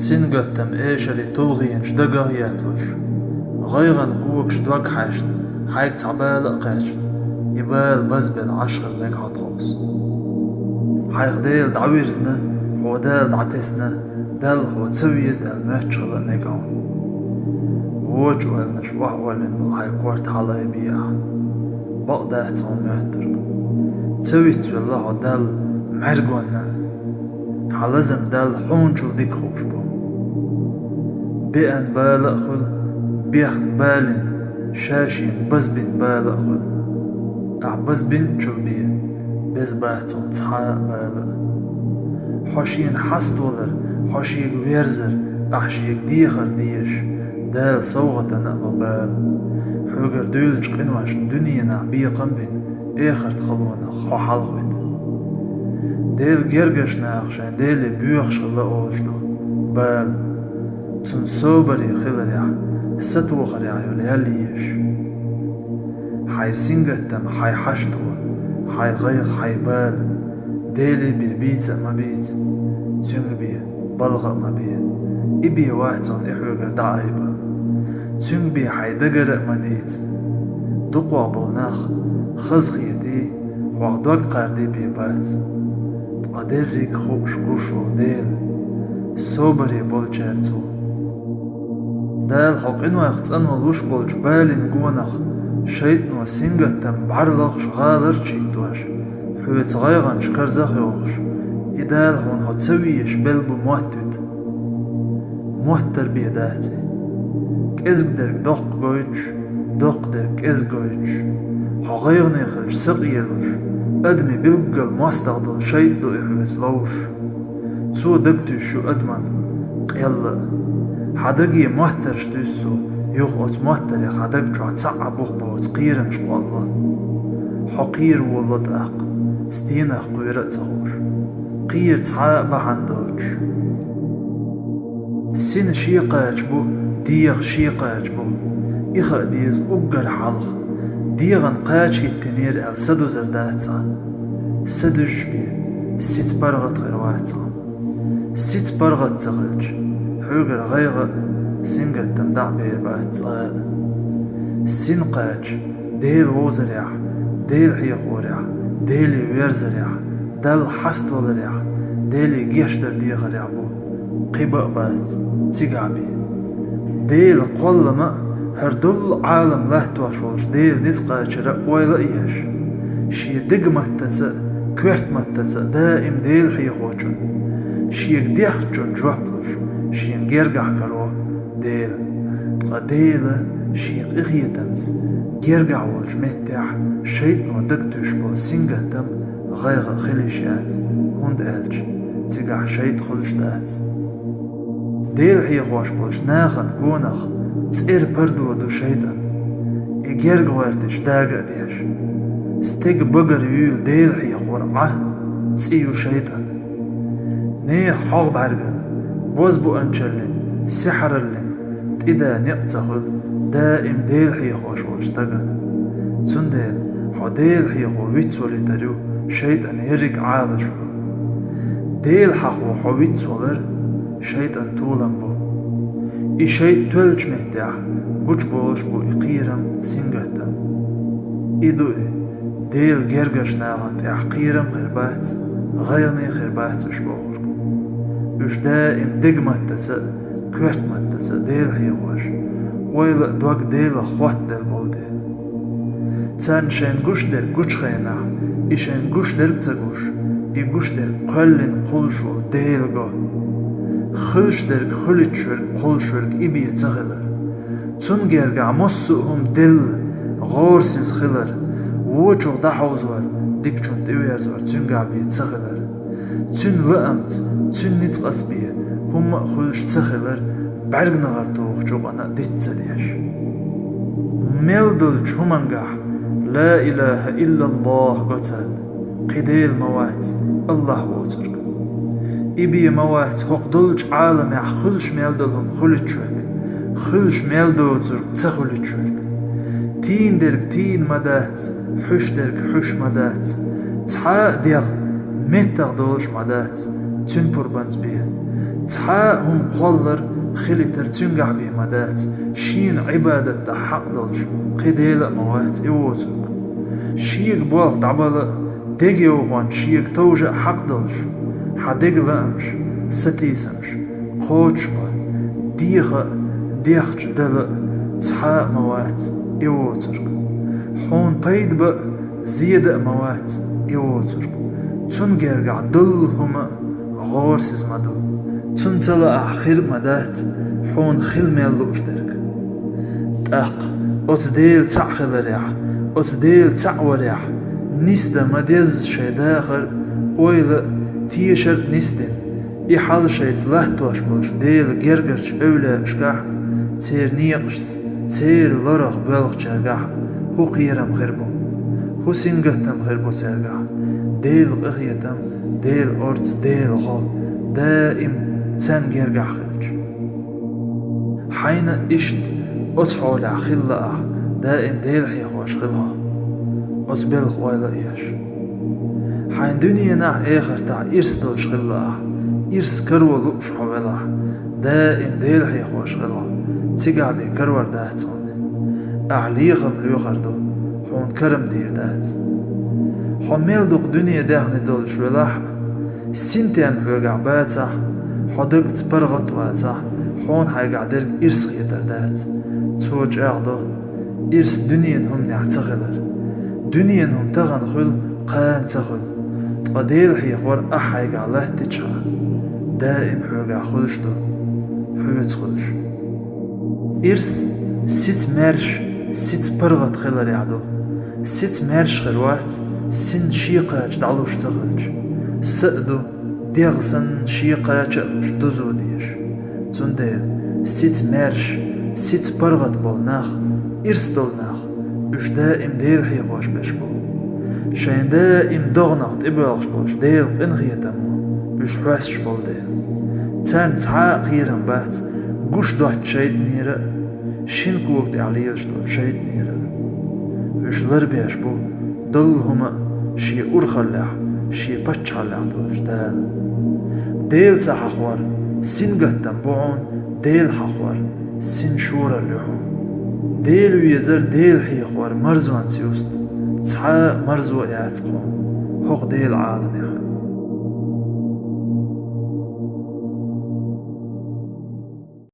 سنقتم إيشري تلغين شدقاهياتوش غيغن قوك شدوك حاشت حايك تعبال قاشت يبال بزبل عشر لك عطوس حايق ديل دعويرزنا ودال دعتسنا دال هو تسويز المهتشغل ميقعون ووجو النشوح ولن بالحايق وارت حالي بيها بقداه تون مهترق تسويت والله دال مرقونا حالزم دال حونشو ديك خوش بو بيئن بالأخل بيخن بالين شاشين بزبين بالأخل أعبزبين شوبيه بزباهتون تصحاء بالا حوشين حسدولر حوشيك ويرزر أحشيك ديخر ديش دال صوغة نقلو بال حوغر دولج قنواش دنينا بيقن بين إيخر تخلونا خو حلقويت ديل جرجش ناخشان ديل بيوخش الله أوجدو بال تن صوبري خلريح ستوخر يعيو لياليش حي سنجتم حي حشتو حي غيغ حي بال ديلي بي بيتsa ما بيت تنگ بي بلغ ما بي إبي واحتون إحوغر دعايبا تنگ بي حي دقر ما ديت دقوا بلناخ خزغي دي وغدوك قاردي بي بات قدرك خوش قوشو ديل صوبري بولجرتو دال حق إنو يختنو لوش بولج بالين قونخ شيطنو سنگتم بعرلغش غالر تشيتواش حويت غيغن شكرزخ يوغش إدال هون هو تسويش بلبو موهتر بيداتي كإزق درك دوق قويتش دوق درك إزق قويتش هو غيغني خلش سقيرلش أدمي بلقل ماستغدل شيطو إحويت لوش تسو دقتو شو أدمن قيلا حدقي موهتر شتوسو يوغوت موهتر يخ حدق جو تسعى بوغبوت قيرن شقو الله حقير والله داق ستينا قويرة تغوش قير تسعى بحندوش سين شيقاج بو ديغ شيقاج بو إخا ديز أقر حلق ديغن قاج التنير أل سدو زرداتسا سدو جبي سيت برغت غيرواتسا سيت برغت تغلج حوغر غيغ سنگت تمدع بير باتسا سين قاج ديل ووزريح ديل حيقوريح ديلي ويرزريح دل حستولريح ديلي جيشدر ديغريح بو قبق بات تيقعبي ديل قول ما هردل عالم لهتوا شولش ديل نتقاج رأويل إيش شي دق متتسا كويرت متتسا دائم ديل حيقوچون شي ديخچون جوحبلوش شي نجرقع كرو ديل قديل شي قيتمس جرقع ولج متاح شيطنو دقتوش بو سنگتم غيغ خليشات هند ألج تقع شيط خلشتات ديل حيقوش بولش ناخن قونخ تسير بردو دو شيطان إجرق وارتش داقع ديش ستيق بقر يول ديل حيقور تسيو شيطان نيخ حغب عرقن بوزبو أنشلن سحرلن تإدا نقتخل دائم ديل حيقوش واشتغن تنديل حو ديل حيقو ويتسولي تريو شيطان يرق عالشو ديل حقو حو ويتسولر شيطان طولن بو إي شيط تولج مهتاح قوش بوش بو إقيرم سنگتم إدو ديل جرگش ناغن تحقيرم خربات غيرني خربات وشبوغر وش دائم دقمت تسا كوهت متتسا ديل حيوش ويل دوك ديل خوات ديل بول ديل تان شين قوش در قوش خينا إشين قوش در بتقوش إي قوش در قلن قلشو ديل قو خلش در خلتشور قلشورك إبي تغلر تون جرقع مصوهم دل غورسيز خلر ووچو دحوزور ديكچون تيويرزور تون قابي تغلر تون لأمت تون نتقص بيه هم خلش تغلر بعرق نغرتوغ جوغانا ديتسليش ميلدل جهمانقح لا إله إلا الله قتل قديل موات الله ووترك إبي موات هقدلج عالم خلش ميلدلهم خلتشوك خلش ميلدوترك تخلتشوك تين درك تين مدات حش درك حش مدات تحاق ديغ متغ دولش مدات تنبر بنت بيه تحاهم قولر خلي ترتنقع بمدات شين عبادة حق دلش قديل موات إووتوك شيك بوغ دعبال ديجي وغان شيك توجع حق دلش حديق لأمش ستيسمش قوتش ديخش دل تحا موات إووتوك حون بيد بق زيادة موات إووتوك تنقرقع دلهما غورسز مدل تنتلا آخر مدات حون خل ميلو اشترك تاق اتديل تعخل ريح اتديل تعوريح نسدا مديز شي داخل ويلا تيشر نسدن يحال شيت لهتوش بوش ديل جرجرش اولا اشكاح تير نيقش تير لرغ بلغ جرقاح هو قيرم خربو هو سنگتم خربو ترقاح ديل قخيتم ديل أرت ديل غو دائم تان جرقاح خلج حين اشت اتحول خلا دائم ديل حيخوش خلها اتبلغ ويلا ايش حين دنيا ناح اخر تاع ارس دولش خلا ارس كرو لوش حولا دائم ديل حيخوش خلها تقعدي كرور داهتون اعليغم ليوخردو حون كرم دير دات حميل دوق دنيا داخني دولش ولاح سنتين حوقع باتح حدق تبرغت واتح حون حيقع درق ارس خيتر دات توج اغدو ارس دنيا هم نعتغلر دنيا هم تغن خل قان تغل قديل حيخور احيقع له تجها دائم حوقع خلش دو حوت خلش ارس ست مرش ست برغت خلر يعدو ست مرش خلوات سن شيقاج دعلوش تغلج سأدو ديغسن شيقاج دزو ديش تنديل ست مرش ست برغت بولناخ ارس دولناخ اش دائم ديل حيقوش باش بول شاين دائم دغنقت ابلغش بولش ديل انغيتمو اش حواسش بول ديل تان تعا قيرن بات قوش دوحت شايد نيرا شنكو وقت عليش دول شايد نيرا اش لربيش بو دلهما شي أرخلح شي بچخلح دولش دال ديل تحخور سن قتن بوعون ديل حخور سن شورا اللحون ديل ويزر ديل حيخور مرزوان سيوست تحا مرزو ياتقون حق ديل عالم يحون